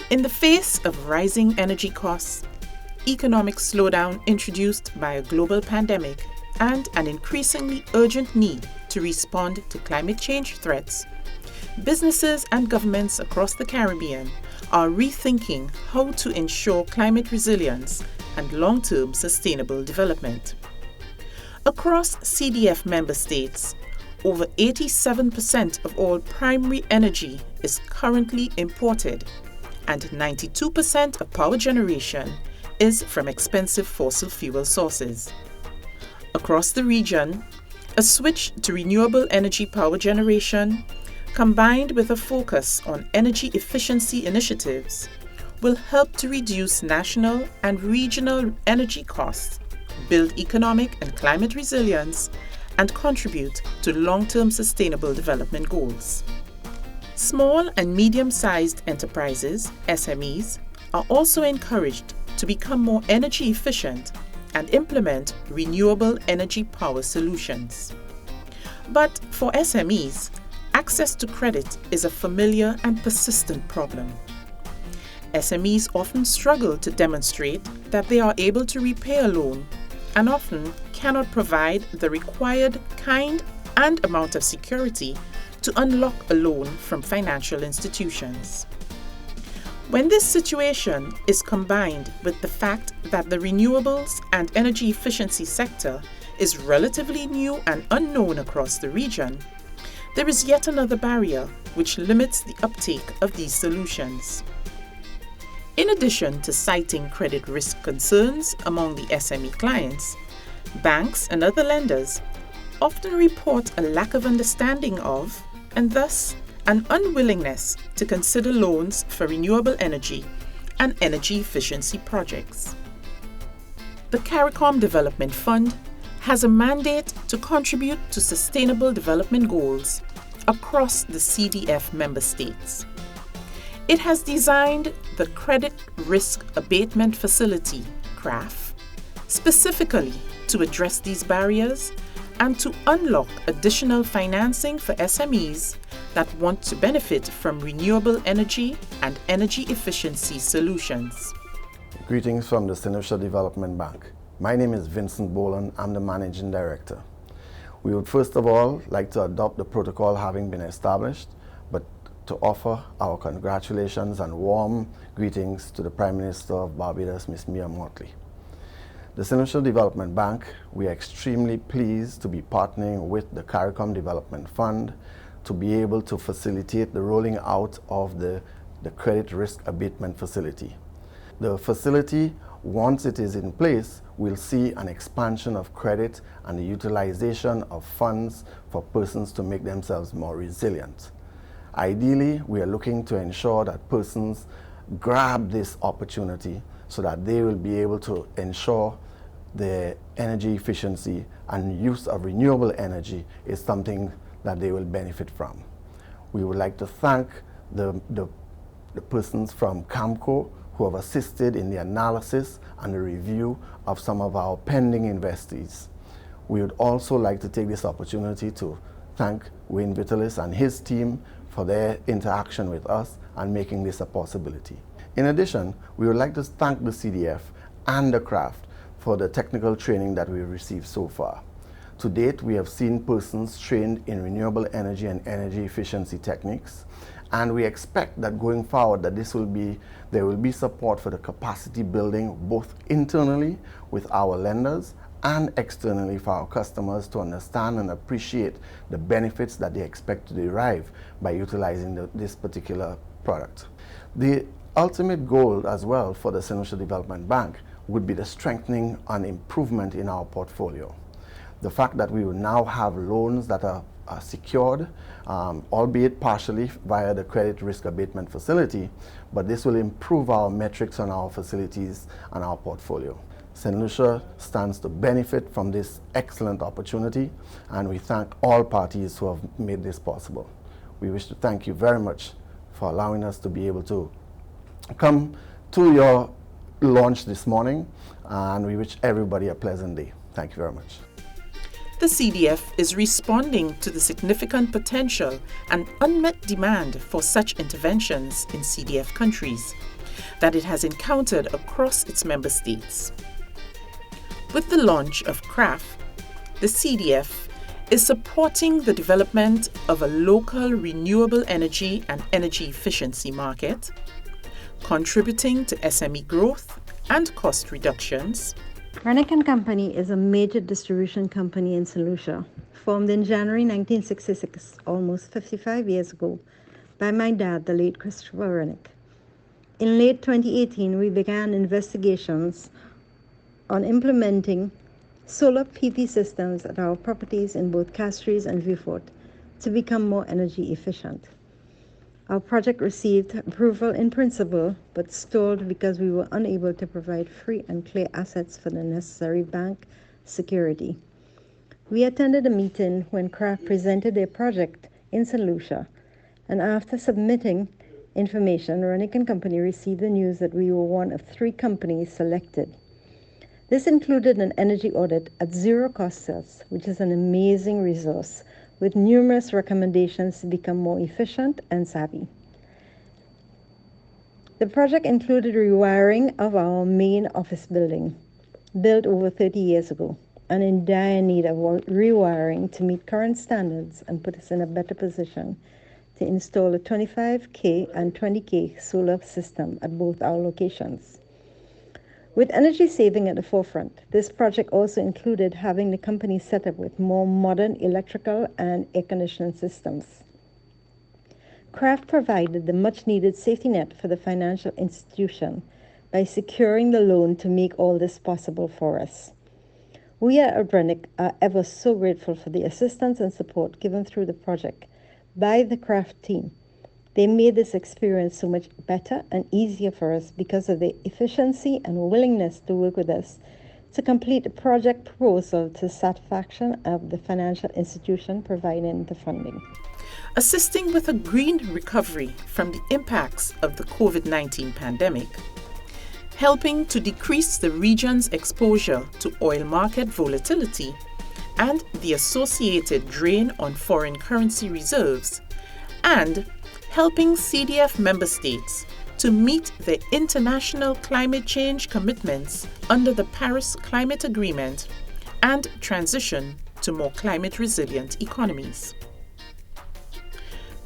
In the face of rising energy costs, economic slowdown introduced by a global pandemic, and an increasingly urgent need to respond to climate change threats, businesses and governments across the Caribbean are rethinking how to ensure climate resilience and long-term sustainable development. Across CDF member states, over 87% of all primary energy is currently imported, and 92% of power generation is from expensive fossil fuel sources. Across the region, a switch to renewable energy power generation, combined with a focus on energy efficiency initiatives, will help to reduce national and regional energy costs, build economic and climate resilience, and contribute to long-term sustainable development goals. Small and medium-sized enterprises, SMEs, are also encouraged to become more energy efficient and implement renewable energy power solutions. But for SMEs, access to credit is a familiar and persistent problem. SMEs often struggle to demonstrate that they are able to repay a loan and often cannot provide the required kind and amount of security to unlock a loan from financial institutions. When this situation is combined with the fact that the renewables and energy efficiency sector is relatively new and unknown across the region, there is yet another barrier which limits the uptake of these solutions. In addition to citing credit risk concerns among the SME clients, banks and other lenders often report a lack of understanding of, and thus an unwillingness to consider loans for renewable energy and energy efficiency projects. The CARICOM Development Fund has a mandate to contribute to sustainable development goals across the CDF member states. It has designed the Credit Risk Abatement Facility, CRAF, specifically to address these barriers and to unlock additional financing for SMEs that want to benefit from renewable energy and energy efficiency solutions. Greetings from the St. Lucia Development Bank. My name is Vincent Boland. I'm the Managing Director. We would first of all like to adopt the protocol having been established, but to offer our congratulations and warm greetings to the Prime Minister of Barbados, Ms. Mia Mottley. The St. Lucia Development Bank, we are extremely pleased to be partnering with the CARICOM Development Fund to be able to facilitate the rolling out of the Credit Risk Abatement Facility. The facility, once it is in place, will see an expansion of credit and the utilization of funds for persons to make themselves more resilient. Ideally, we are looking to ensure that persons grab this opportunity so that they will be able to ensure their energy efficiency and use of renewable energy is something that they will benefit from. We would like to thank the persons from CAMCO who have assisted in the analysis and the review of some of our pending investees. We would also like to take this opportunity to thank Wayne Vitalis and his team for their interaction with us and making this a possibility. In addition, we would like to thank the CDF and the CRAF for the technical training that we've received so far. To date, we have seen persons trained in renewable energy and energy efficiency techniques, and we expect that going forward that there will be support for the capacity building both internally with our lenders and externally for our customers to understand and appreciate the benefits that they expect to derive by utilizing this particular product. The ultimate goal as well for the St. Lucia Development Bank would be the strengthening and improvement in our portfolio. The fact that we will now have loans that are secured, albeit partially via the Credit Risk Abatement Facility, but this will improve our metrics on our facilities and our portfolio. St. Lucia stands to benefit from this excellent opportunity, and we thank all parties who have made this possible. We wish to thank you very much for allowing us to be able to come to your launch this morning, and we wish everybody a pleasant day. Thank you very much. The CDF is responding to the significant potential and unmet demand for such interventions in CDF countries that it has encountered across its member states. With the launch of CRAF, the CDF is supporting the development of a local renewable energy and energy efficiency market, contributing to SME growth and cost reductions. Rennick & Company is a major distribution company in St. Lucia, formed in January 1966, almost 55 years ago, by my dad, the late Christopher Rennick. In late 2018, we began investigations on implementing solar PV systems at our properties in both Castries and Vieux-Fort to become more energy efficient. Our project received approval in principle, but stalled because we were unable to provide free and clear assets for the necessary bank security. We attended a meeting when CRAF presented their project in St. Lucia, and after submitting information, Rennick & Company received the news that we were one of 3 companies selected. This included an energy audit at zero cost to us, which is an amazing resource, with numerous recommendations to become more efficient and savvy. The project included rewiring of our main office building, built over 30 years ago, and in dire need of rewiring to meet current standards and put us in a better position to install a 25K and 20K solar system at both our locations. With energy saving at the forefront, this project also included having the company set up with more modern electrical and air conditioning systems. CRAF provided the much-needed safety net for the financial institution by securing the loan to make all this possible for us. We at Rennick are ever so grateful for the assistance and support given through the project by the CRAF team. They made this experience so much better and easier for us because of their efficiency and willingness to work with us to complete the project proposal to satisfaction of the financial institution providing the funding. Assisting with a green recovery from the impacts of the COVID-19 pandemic, helping to decrease the region's exposure to oil market volatility and the associated drain on foreign currency reserves, and helping CDF member states to meet their international climate change commitments under the Paris Climate Agreement and transition to more climate resilient economies.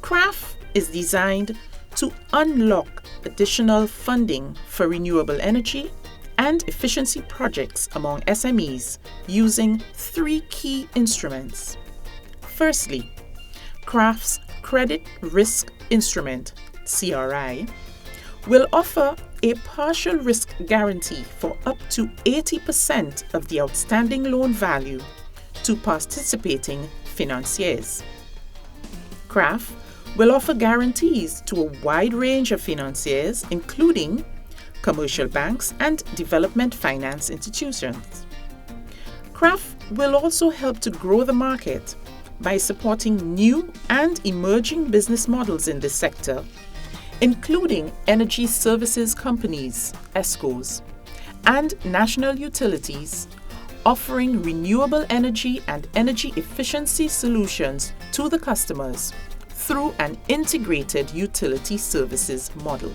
CRAF is designed to unlock additional funding for renewable energy and efficiency projects among SMEs using 3 key instruments. Firstly, CRAF's Credit Risk Instrument, CRI, will offer a partial risk guarantee for up to 80% of the outstanding loan value to participating financiers. CRAF will offer guarantees to a wide range of financiers, including commercial banks and development finance institutions. CRAF will also help to grow the market by supporting new and emerging business models in this sector, including energy services companies, ESCOs, and national utilities, offering renewable energy and energy efficiency solutions to the customers through an integrated utility services model.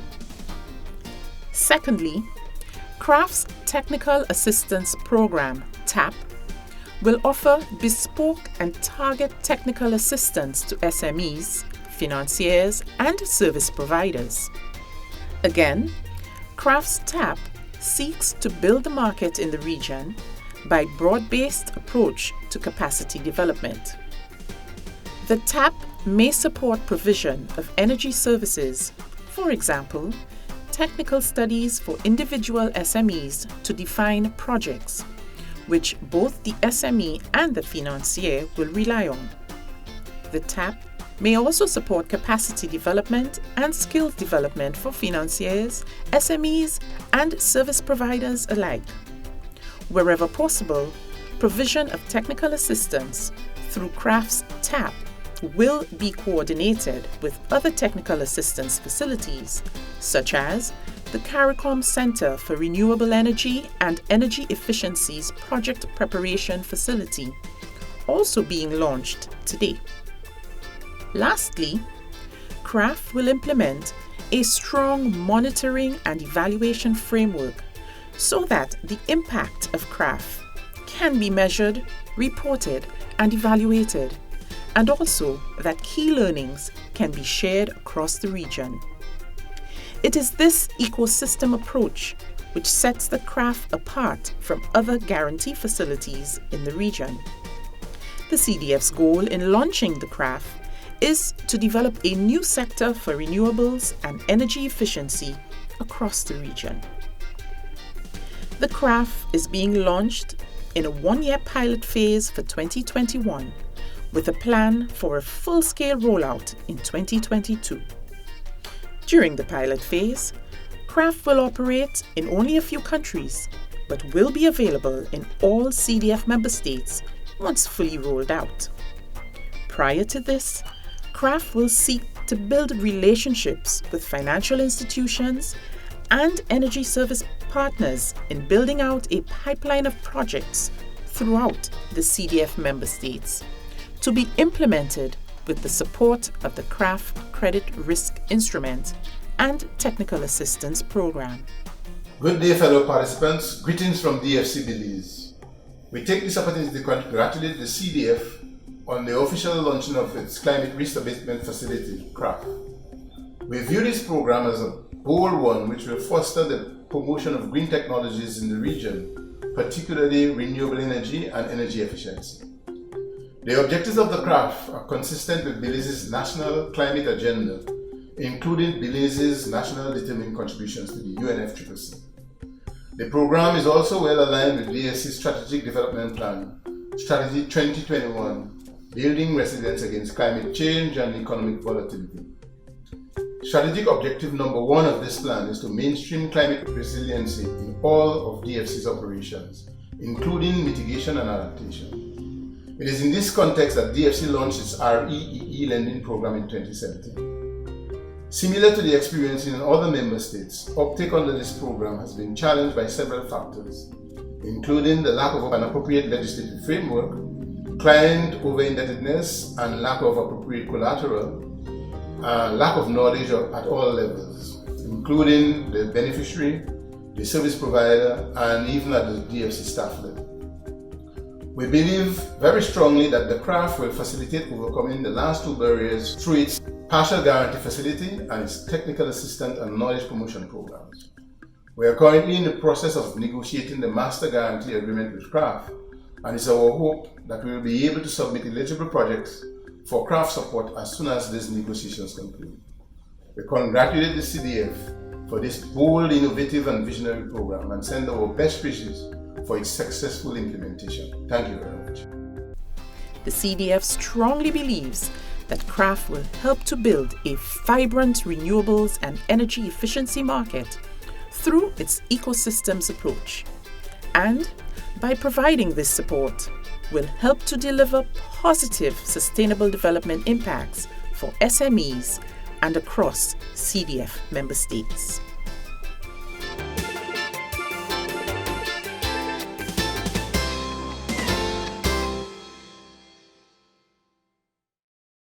Secondly, CRAF's Technical Assistance Program, TAP, will offer bespoke and target technical assistance to SMEs, financiers, and service providers. Again, CRAF's TAP seeks to build the market in the region by broad-based approach to capacity development. The TAP may support provision of energy services, for example, technical studies for individual SMEs to define projects, which both the SME and the financier will rely on. The TAP may also support capacity development and skills development for financiers, SMEs, and service providers alike. Wherever possible, provision of technical assistance through CRAF's TAP will be coordinated with other technical assistance facilities, such as the CARICOM Center for Renewable Energy and Energy Efficiency's Project Preparation Facility, also being launched today. Lastly, CRAF will implement a strong monitoring and evaluation framework so that the impact of CRAF can be measured, reported, and evaluated, and also that key learnings can be shared across the region. It is this ecosystem approach which sets the CRAF apart from other guarantee facilities in the region. The CDF's goal in launching the CRAF is to develop a new sector for renewables and energy efficiency across the region. The CRAF is being launched in a one-year pilot phase for 2021 with a plan for a full-scale rollout in 2022. During the pilot phase, CRAF will operate in only a few countries, but will be available in all CDF member states once fully rolled out. Prior to this, CRAF will seek to build relationships with financial institutions and energy service partners in building out a pipeline of projects throughout the CDF member states to be implemented with the support of the CRAF Credit Risk Instrument and Technical Assistance Program. Good day, fellow participants. Greetings from DFC Belize. We take this opportunity to congratulate the CDF on the official launching of its Climate Risk Abatement Facility, CRAF. We view this program as a bold one which will foster the promotion of green technologies in the region, particularly renewable energy and energy efficiency. The objectives of the CRAF are consistent with Belize's national climate agenda, including Belize's national determined contributions to the UNFCCC. The program is also well aligned with DSC's Strategic Development Plan, Strategy 2021, Building Resilience Against Climate Change and Economic Volatility. Strategic objective number 1 of this plan is to mainstream climate resiliency in all of DFC's operations, including mitigation and adaptation. It is in this context that DFC launched its REEE lending program in 2017. Similar to the experience in other member states, uptake under this program has been challenged by several factors, including the lack of an appropriate legislative framework, client over-indebtedness and lack of appropriate collateral, lack of knowledge at all levels, including the beneficiary, the service provider, and even at the DFC staff level. We believe very strongly that the CRAF will facilitate overcoming the last 2 barriers through its partial guarantee facility and its technical assistance and knowledge promotion programs. We are currently in the process of negotiating the master guarantee agreement with CRAF, and it's our hope that we will be able to submit eligible projects for CRAF support as soon as these negotiations conclude. We congratulate the CDF for this bold, innovative and visionary program and send our best wishes for its successful implementation. Thank you very much. The CDF strongly believes that CRAF will help to build a vibrant renewables and energy efficiency market through its ecosystems approach, and by providing this support, will help to deliver positive sustainable development impacts for SMEs and across CDF member states.